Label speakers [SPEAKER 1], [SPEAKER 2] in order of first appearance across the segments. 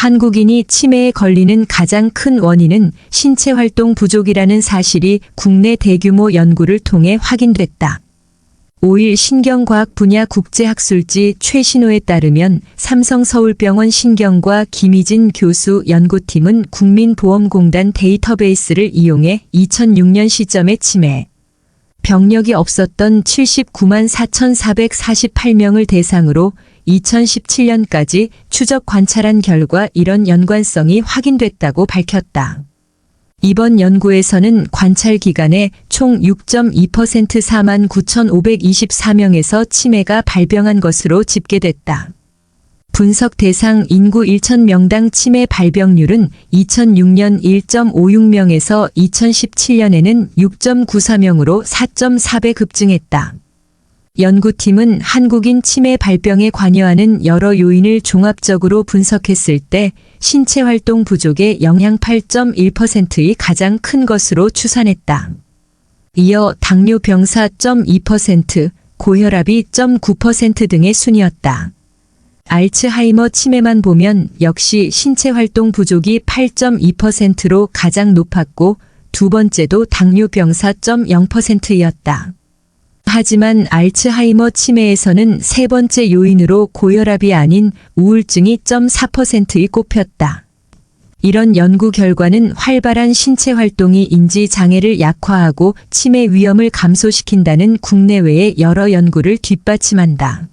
[SPEAKER 1] 한국인이 치매에 걸리는 가장 큰 원인은 신체 활동 부족이라는 사실이 국내 대규모 연구를 통해 확인됐다. 5일 신경과학 분야 국제학술지 최신호에 따르면 삼성서울병원 신경과 김희진 교수 연구팀은 국민보험공단 데이터베이스를 이용해 2006년 시점에 치매 병력이 없었던 79만 4,448명을 대상으로 2017년까지 추적 관찰한 결과 이런 연관성이 확인됐다고 밝혔다. 이번 연구에서는 관찰 기간에 총 6.2% 4만 9,524명에서 치매가 발병한 것으로 집계됐다. 분석 대상 인구 1,000명당 치매 발병률은 2006년 1.56명에서 2017년에는 6.94명으로 4.4배 급증했다. 연구팀은 한국인 치매 발병에 관여하는 여러 요인을 종합적으로 분석했을 때 신체 활동 부족의 영향 8.1%이 가장 큰 것으로 추산했다. 이어 당뇨병 4.2%, 고혈압이 0.9% 등의 순이었다. 알츠하이머 치매만 보면 역시 신체 활동 부족이 8.2%로 가장 높았고 두 번째도 당뇨병 4.0%였다. 하지만 알츠하이머 치매에서는 세 번째 요인으로 고혈압이 아닌 우울증이 0.4%이 꼽혔다. 이런 연구 결과는 활발한 신체 활동이 인지 장애를 약화하고 치매 위험을 감소시킨다는 국내외의 여러 연구를 뒷받침한다.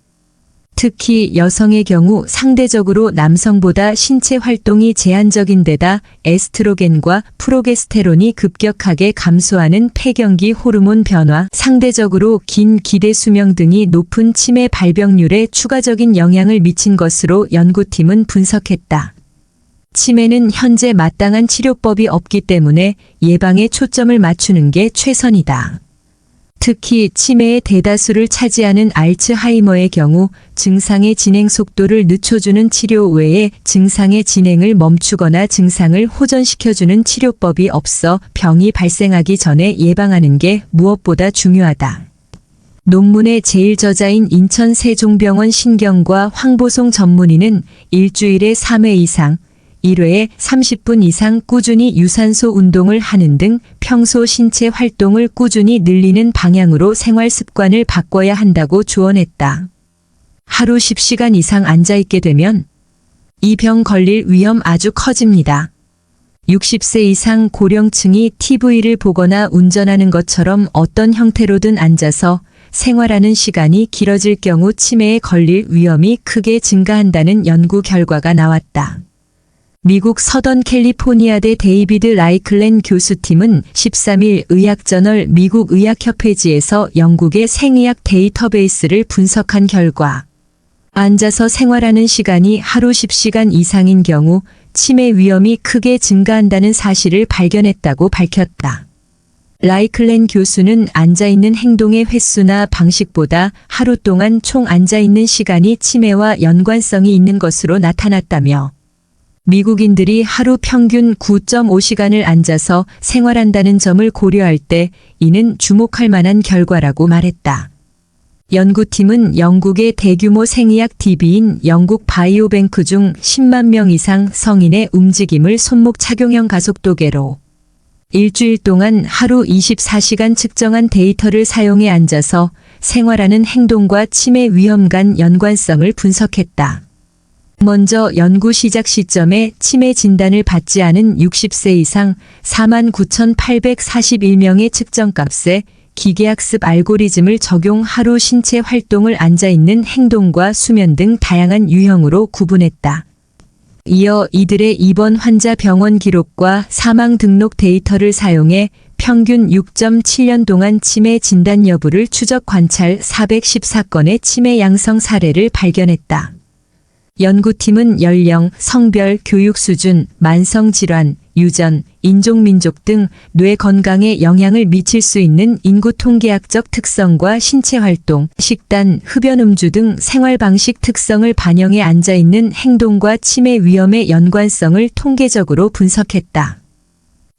[SPEAKER 1] 특히 여성의 경우 상대적으로 남성보다 신체 활동이 제한적인 데다 에스트로겐과 프로게스테론이 급격하게 감소하는 폐경기 호르몬 변화, 상대적으로 긴 기대 수명 등이 높은 치매 발병률에 추가적인 영향을 미친 것으로 연구팀은 분석했다. 치매는 현재 마땅한 치료법이 없기 때문에 예방에 초점을 맞추는 게 최선이다. 특히 치매의 대다수를 차지하는 알츠하이머의 경우 증상의 진행 속도를 늦춰주는 치료 외에 증상의 진행을 멈추거나 증상을 호전시켜주는 치료법이 없어 병이 발생하기 전에 예방하는 게 무엇보다 중요하다. 논문의 제일 저자인 인천 세종병원 신경과 황보송 전문의는 일주일에 3회 이상 1회에 30분 이상 꾸준히 유산소 운동을 하는 등 평소 신체 활동을 꾸준히 늘리는 방향으로 생활 습관을 바꿔야 한다고 조언했다. 하루 10시간 이상 앉아있게 되면 이 병 걸릴 위험 아주 커집니다. 60세 이상 고령층이 TV를 보거나 운전하는 것처럼 어떤 형태로든 앉아서 생활하는 시간이 길어질 경우 치매에 걸릴 위험이 크게 증가한다는 연구 결과가 나왔다. 미국 서던 캘리포니아대 데이비드 라이클렌 교수팀은 13일 의학저널 미국 의학협회지에서 영국의 생의학 데이터베이스를 분석한 결과 앉아서 생활하는 시간이 하루 10시간 이상인 경우 치매 위험이 크게 증가한다는 사실을 발견했다고 밝혔다. 라이클렌 교수는 앉아있는 행동의 횟수나 방식보다 하루 동안 총 앉아있는 시간이 치매와 연관성이 있는 것으로 나타났다며 미국인들이 하루 평균 9.5시간을 앉아서 생활한다는 점을 고려할 때 이는 주목할 만한 결과라고 말했다. 연구팀은 영국의 대규모 생의학 DB인 영국 바이오뱅크 중 10만 명 이상 성인의 움직임을 손목 착용형 가속도계로 일주일 동안 하루 24시간 측정한 데이터를 사용해 앉아서 생활하는 행동과 치매 위험 간 연관성을 분석했다. 먼저 연구 시작 시점에 치매 진단을 받지 않은 60세 이상 49,841명의 측정값에 기계학습 알고리즘을 적용 하루 신체 활동을 앉아있는 행동과 수면 등 다양한 유형으로 구분했다. 이어 이들의 입원 환자 병원 기록과 사망 등록 데이터를 사용해 평균 6.7년 동안 치매 진단 여부를 추적 관찰 414건의 치매 양성 사례를 발견했다. 연구팀은 연령, 성별, 교육 수준, 만성질환, 유전, 인종민족 등 뇌 건강에 영향을 미칠 수 있는 인구 통계학적 특성과 신체활동, 식단, 흡연 음주 등 생활방식 특성을 반영해 앉아있는 행동과 치매 위험의 연관성을 통계적으로 분석했다.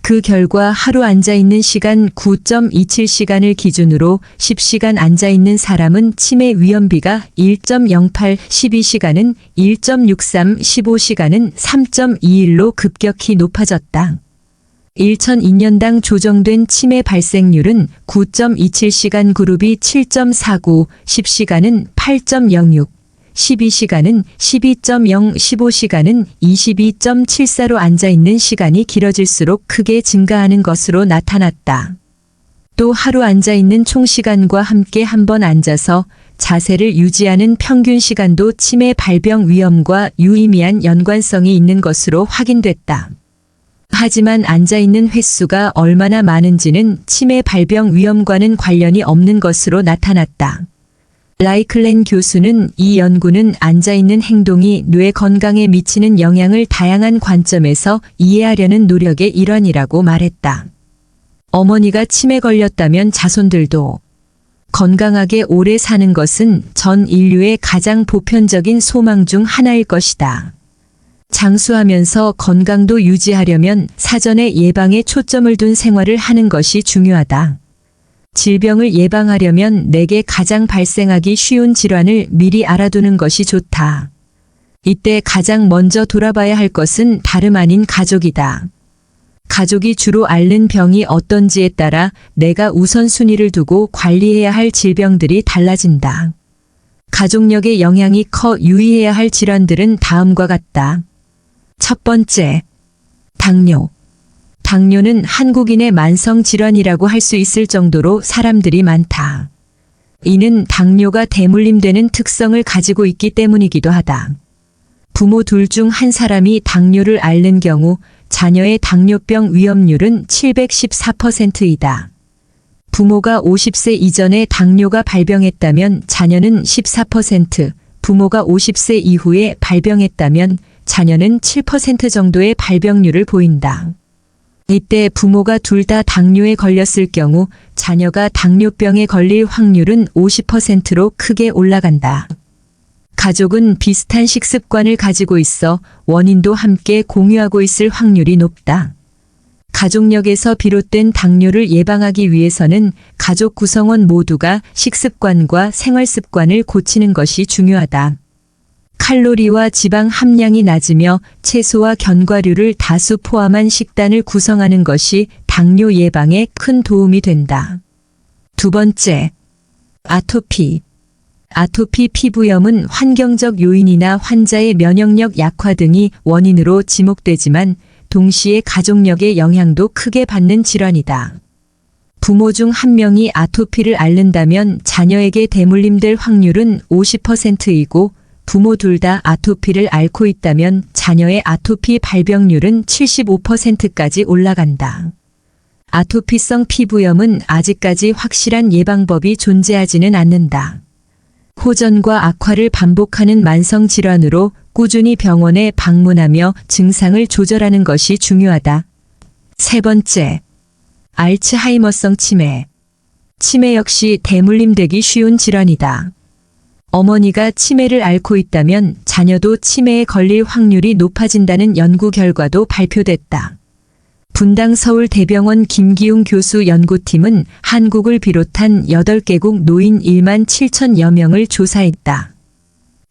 [SPEAKER 1] 그 결과 하루 앉아있는 시간 9.27시간을 기준으로 10시간 앉아있는 사람은 치매 위험비가 1.08, 12시간은 1.63, 15시간은 3.21로 급격히 높아졌다. 1002년당 조정된 치매 발생률은 9.27시간 그룹이 7.49, 10시간은 8.06, 12시간은 12.0, 15시간은 22.74로 앉아있는 시간이 길어질수록 크게 증가하는 것으로 나타났다. 또 하루 앉아있는 총 시간과 함께 한 번 앉아서 자세를 유지하는 평균 시간도 치매 발병 위험과 유의미한 연관성이 있는 것으로 확인됐다. 하지만 앉아있는 횟수가 얼마나 많은지는 치매 발병 위험과는 관련이 없는 것으로 나타났다. 라이클렌 교수는 이 연구는 앉아있는 행동이 뇌 건강에 미치는 영향을 다양한 관점에서 이해하려는 노력의 일환이라고 말했다. 어머니가 치매 걸렸다면 자손들도 건강하게 오래 사는 것은 전 인류의 가장 보편적인 소망 중 하나일 것이다. 장수하면서 건강도 유지하려면 사전에 예방에 초점을 둔 생활을 하는 것이 중요하다. 질병을 예방하려면 내게 가장 발생하기 쉬운 질환을 미리 알아두는 것이 좋다. 이때 가장 먼저 돌아봐야 할 것은 다름 아닌 가족이다. 가족이 주로 앓는 병이 어떤지에 따라 내가 우선순위를 두고 관리해야 할 질병들이 달라진다. 가족력의 영향이 커 유의해야 할 질환들은 다음과 같다. 첫 번째, 당뇨. 당뇨는 한국인의 만성 질환이라고 할 수 있을 정도로 사람들이 많다. 이는 당뇨가 대물림되는 특성을 가지고 있기 때문이기도 하다. 부모 둘 중 한 사람이 당뇨를 앓는 경우 자녀의 당뇨병 위험률은 714%이다. 부모가 50세 이전에 당뇨가 발병했다면 자녀는 14%, 부모가 50세 이후에 발병했다면 자녀는 7% 정도의 발병률을 보인다. 이때 부모가 둘 다 당뇨에 걸렸을 경우 자녀가 당뇨병에 걸릴 확률은 50%로 크게 올라간다. 가족은 비슷한 식습관을 가지고 있어 원인도 함께 공유하고 있을 확률이 높다. 가족력에서 비롯된 당뇨를 예방하기 위해서는 가족 구성원 모두가 식습관과 생활습관을 고치는 것이 중요하다. 칼로리와 지방 함량이 낮으며 채소와 견과류를 다수 포함한 식단을 구성하는 것이 당뇨 예방에 큰 도움이 된다. 두 번째, 아토피. 아토피 피부염은 환경적 요인이나 환자의 면역력 약화 등이 원인으로 지목되지만 동시에 가족력의 영향도 크게 받는 질환이다. 부모 중 한 명이 아토피를 앓는다면 자녀에게 대물림될 확률은 50%이고 부모 둘 다 아토피를 앓고 있다면 자녀의 아토피 발병률은 75%까지 올라간다. 아토피성 피부염은 아직까지 확실한 예방법이 존재하지는 않는다. 호전과 악화를 반복하는 만성 질환으로 꾸준히 병원에 방문하며 증상을 조절하는 것이 중요하다. 세 번째, 알츠하이머성 치매. 치매 역시 대물림되기 쉬운 질환이다. 어머니가 치매를 앓고 있다면 자녀도 치매에 걸릴 확률이 높아진다는 연구 결과도 발표됐다. 분당 서울대병원 김기웅 교수 연구팀은 한국을 비롯한 8개국 노인 1만 7천여 명을 조사했다.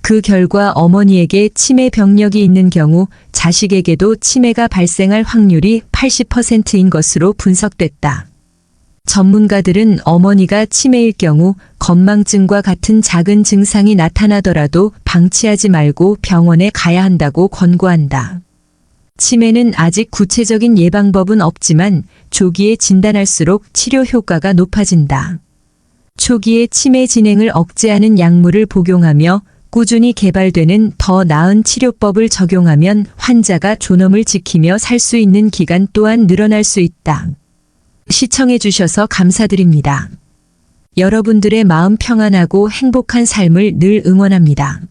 [SPEAKER 1] 그 결과 어머니에게 치매 병력이 있는 경우 자식에게도 치매가 발생할 확률이 80%인 것으로 분석됐다. 전문가들은 어머니가 치매일 경우 건망증과 같은 작은 증상이 나타나더라도 방치하지 말고 병원에 가야 한다고 권고한다. 치매는 아직 구체적인 예방법은 없지만 조기에 진단할수록 치료 효과가 높아진다. 초기에 치매 진행을 억제하는 약물을 복용하며 꾸준히 개발되는 더 나은 치료법을 적용하면 환자가 존엄을 지키며 살 수 있는 기간 또한 늘어날 수 있다. 시청해 주셔서 감사드립니다. 여러분들의 마음 평안하고 행복한 삶을 늘 응원합니다.